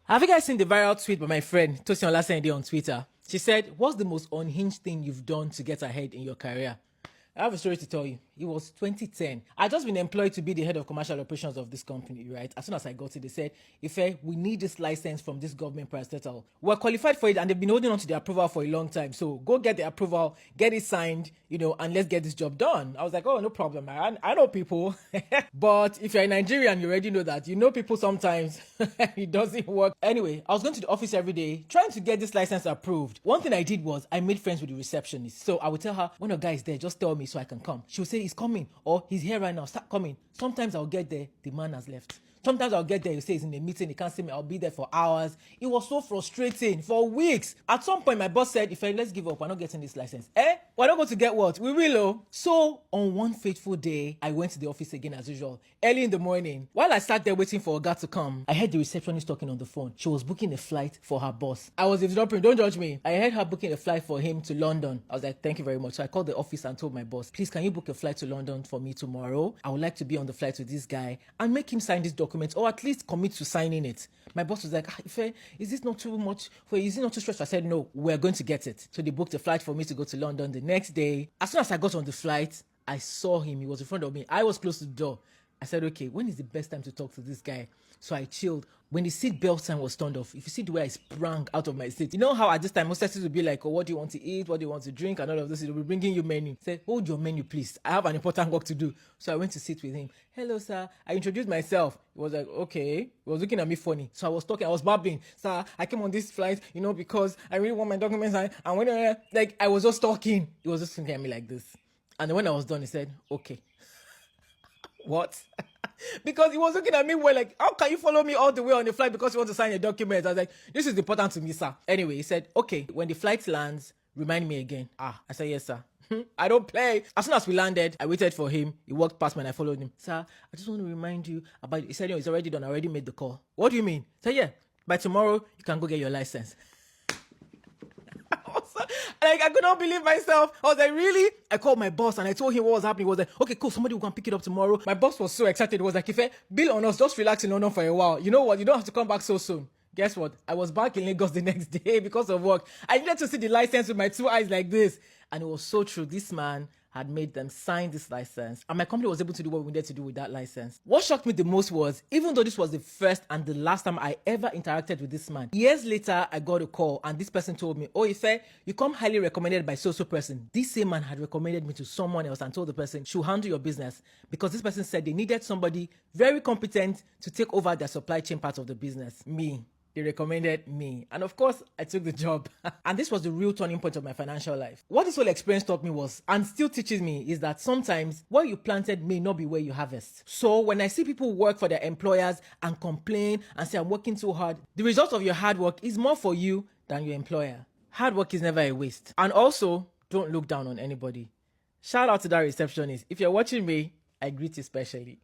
Have you guys seen the viral tweet by my friend Tosin Olasende on Twitter? She said, "What's the most unhinged thing you've done to get ahead in your career?" I have a story to tell you. It was 2010. I'd just been employed to be the head of commercial operations of this company, right? As soon as I got it, they said, "Ife, we need this license from this government parastatal. We're qualified for it and they've been holding on to the approval for a long time. So go get the approval, get it signed, and let's get this job done." I was like, "Oh, no problem. I know people." But if you're a Nigerian, you already know that. You know people sometimes. It doesn't work. Anyway, I was going to the office every day trying to get this license approved. One thing I did was I made friends with the receptionist. So I would tell her, "When a guy is there, just tell me so I can come." She would say, "He's coming," or "He's here right now, start coming." Sometimes I'll get there, the man has left. Sometimes I'll get there, he says he's in a meeting, he can't see me, I'll be there for hours. It was so frustrating for weeks. At some point, my boss said, let's give up, we're not getting this license." We're not going to get what? We will, oh. So, on one fateful day, I went to the office again as usual, early in the morning. While I sat there waiting for Oga to come, I heard the receptionist talking on the phone. She was booking a flight for her boss. I was eavesdropping, don't judge me. I heard her booking a flight for him to London. I was like, "Thank you very much." So I called the office and told my boss, "Please, can you book a flight to London for me tomorrow? I would like to be on the flight with this guy and make him sign this document, or at least commit to signing it." My boss was like, "Ife, is this not too much? Is it not too stressful?" I said, "No, we're going to get it." So they booked a flight for me to go to London the next day. As soon as I got on the flight, I saw him. He was in front of me. I was close to the door. I said, "Okay, when is the best time to talk to this guy?" So I chilled. When the seat belt sign was turned off, if you see the way I sprang out of my seat, you know how at this time most hostesses would be like, "Oh, what do you want to eat? What do you want to drink?" and all of this. They'll be bringing you menu. Say, "Hold your menu, please. I have an important work to do." So I went to sit with him. "Hello, sir." I introduced myself. He was like, "Okay." He was looking at me funny. So I was talking. I was babbling. "Sir, I came on this flight, because I really want my documents." And when I was just talking, he was just looking at me like this. And then when I was done, he said, "Okay." What? Because he was looking at me like, "How can you follow me all the way on the flight because you want to sign a document?" I was like, "This is important to me, sir." Anyway, he said, "Okay, when the flight lands, remind me again." I said, "Yes, sir." I don't play. As soon as we landed, I waited for him. He walked past me and I followed him. "Sir, I just want to remind you about it." He said, "It's already done. I already made the call." "What do you mean?" I said, "Yeah, by tomorrow, you can go get your license." I could not believe myself. I was like, "Really?" I called my boss and I told him what was happening. He was like, "Okay, cool, somebody will come pick it up tomorrow." My boss was so excited. He was like, "Ife, bill on us, just relax in London for a while. You know what? You don't have to come back so soon." Guess what? I was back in Lagos the next day because of work. I needed to see the license with my two eyes like this. And it was so true. This man had made them sign this license, and my company was able to do what we needed to do with that license. What shocked me the most was, even though this was the first and the last time I ever interacted with this man, years later I got a call and this person told me, "Oh, Ife, you come highly recommended by so person." This same man had recommended me to someone else and told the person, "She'll handle your business," because this person said they needed somebody very competent to take over their supply chain part of the business. Me. They recommended me. And of course, I took the job. And this was the real turning point of my financial life. What this whole experience taught me was, and still teaches me, is that sometimes what you planted may not be where you harvest. So when I see people work for their employers and complain and say, "I'm working too hard," the result of your hard work is more for you than your employer. Hard work is never a waste. And also, don't look down on anybody. Shout out to that receptionist. If you're watching me, I greet you specially.